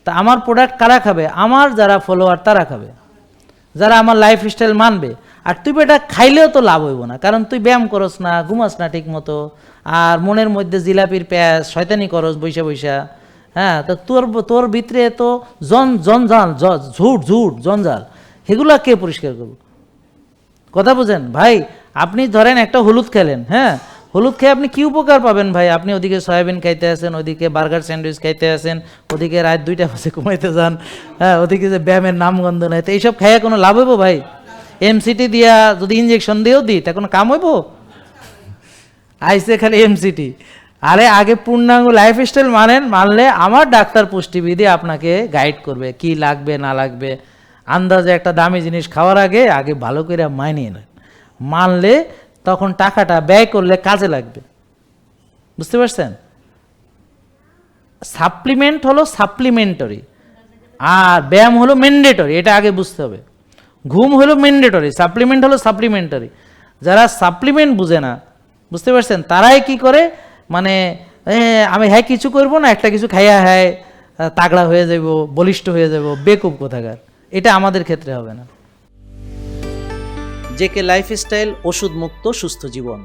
তা আমার প্রোডাক্ট কারা খাবে? আমার যারা ফলোয়ার তারা খাবে, যারা আমার লাইফস্টাইল মানবে। আর তুই এটা খাইলেও তো লাভ হইব না, কারণ তুই ব্যায়াম করস না, ঘুমাস না ঠিক মতো, আর মনের মধ্যে জিলাপির প্যাঁচ শয়তানি করস বৈশা বৈশা। হ্যাঁ, তো তোর ভিতরে তো জঞ্জাল, ঝুট জঞ্জাল, এগুলা কে পরিষ্কার করবো? কথা বুঝেন ভাই? আপনি ধরেন একটা হলুদ খেলেন, হ্যাঁ, হলুদ খেয়ে আপনি কি উপকার পাবেন ভাই? আপনি ওদিকে সয়াবিন খাইতে আসেন, ওদিকে বার্গার স্যান্ডউইচ খাইতে আসেন, ওদিকে রাত 2টা বাজে ঘুমাইতে যান, হ্যাঁ, ওদিকে যে ব্যায়ামের নামগন্ধ নাই, তো এইসব খাইয়া কোনো লাভ হইব ভাই? এমসিটি দিয়া যদি ইঞ্জেকশন দিয়েও দিই তা কোনো কাম হইব? আইসে খালি এমসিটি। আরে আগে পূর্ণাঙ্গ লাইফস্টাইল মানলে আমার ডাক্তার পুষ্টিবিধি আপনাকে গাইড করবে কি লাগবে না লাগবে। আন্দাজে একটা দামি জিনিস খাওয়ার আগে ভালো করে মানিয়ে নেন, মানলে তখন টাকাটা ব্যয় করলে কাজে লাগবে। বুঝতে পারছেন? সাপ্লিমেন্ট হলো সাপ্লিমেন্টারি, আর ব্যায়াম হলো ম্যান্ডেটরি, এটা আগে বুঝতে হবে। ঘুম হলো ম্যান্ডেটরি, সাপ্লিমেন্ট হলো সাপ্লিমেন্টারি। যারা সাপ্লিমেন্ট বুঝে না, বুঝতে পারছেন, তারাই কি করে, মানে আমি হ্যাঁ কিছু করবো না, একটা কিছু খাইয়া হ্যাঁ তাগড়া হয়ে যাব, বলিষ্ঠ হয়ে যাব, বেকুব কোথাকার। এটা আমাদের ক্ষেত্রে হবে না। জেকে লাইফস্টাইল, ওষুধ মুক্ত সুস্থ জীবন।